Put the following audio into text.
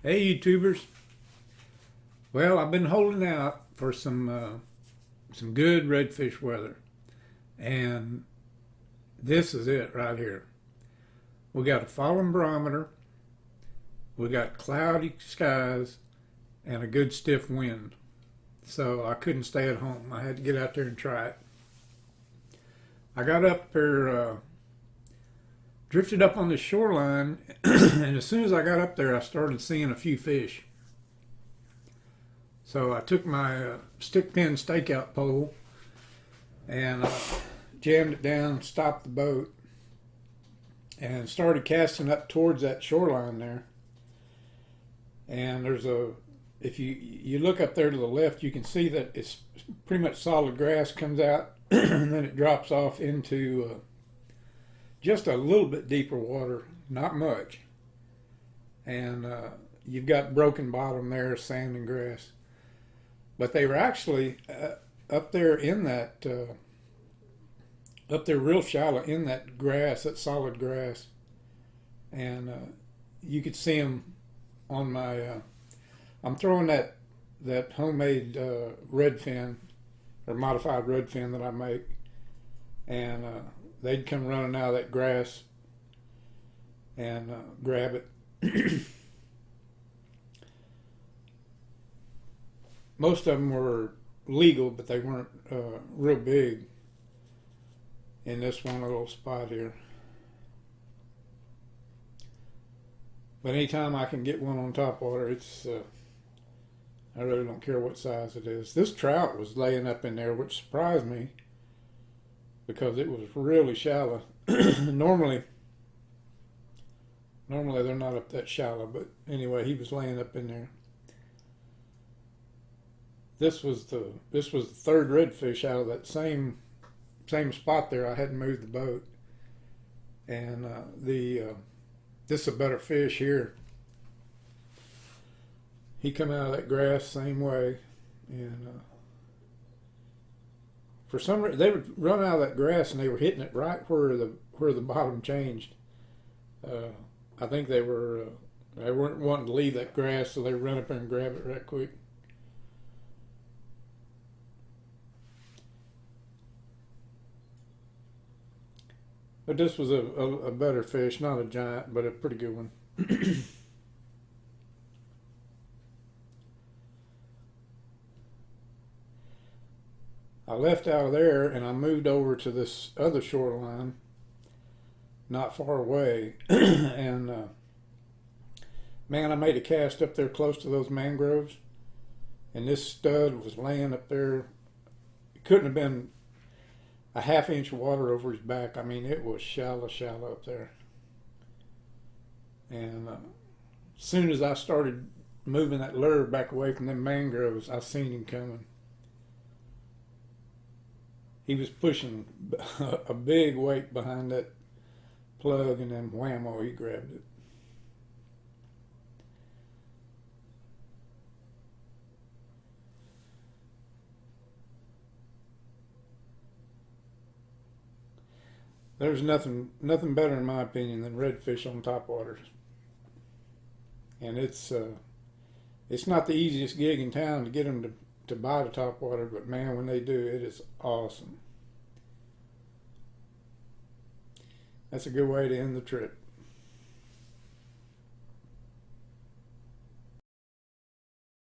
Hey YouTubers. Well, I've been holding out for some good redfish weather, and this is it right here. We got a falling barometer, we got cloudy skies, and a good stiff wind. So I couldn't stay at home. I had to get out there and try it. I got up there, drifted up on the shoreline, and as soon as I got up there, I started seeing a few fish. So I took my stick pin stakeout pole and jammed it down, stopped the boat, and started casting up towards that shoreline there. And if you look up there to the left, you can see that it's pretty much solid grass comes out, and then it drops off into just a little bit deeper water, not much. And you've got broken bottom there, sand and grass. But they were actually up there in that, up there real shallow in that grass, that solid grass. And you could see them on my, I'm throwing that homemade red fin, or modified red fin that I make. And they'd come running out of that grass and grab it. Most of them were legal, but they weren't real big in this one little spot here. But anytime I can get one on top water, it's I really don't care what size it is. This trout was laying up in there, which surprised me because it was really shallow. Normally they're not up that shallow, but anyway, he was laying up in there. This was the third redfish out of that same spot there. I hadn't moved the boat, and this is a better fish here. He come out of that grass same way, and for some reason they would run out of that grass and they were hitting it right where the bottom changed. I think they weren't wanting to leave that grass, so they run up there and grab it right quick. But this was a better fish, not a giant, but a pretty good one. I left out of there and I moved over to this other shoreline, not far away, and man, I made a cast up there close to those mangroves, and this stud was laying up there. It couldn't have been a half-inch of water over his back. I mean, it was shallow up there. And as soon as I started moving that lure back away from them mangroves, I seen him coming. He was pushing a big weight behind that plug, and then whammo, he grabbed it. There's nothing better in my opinion than redfish on topwaters, and it's not the easiest gig in town to get them to bite a topwater, but man, when they do, it is awesome. That's a good way to end the trip.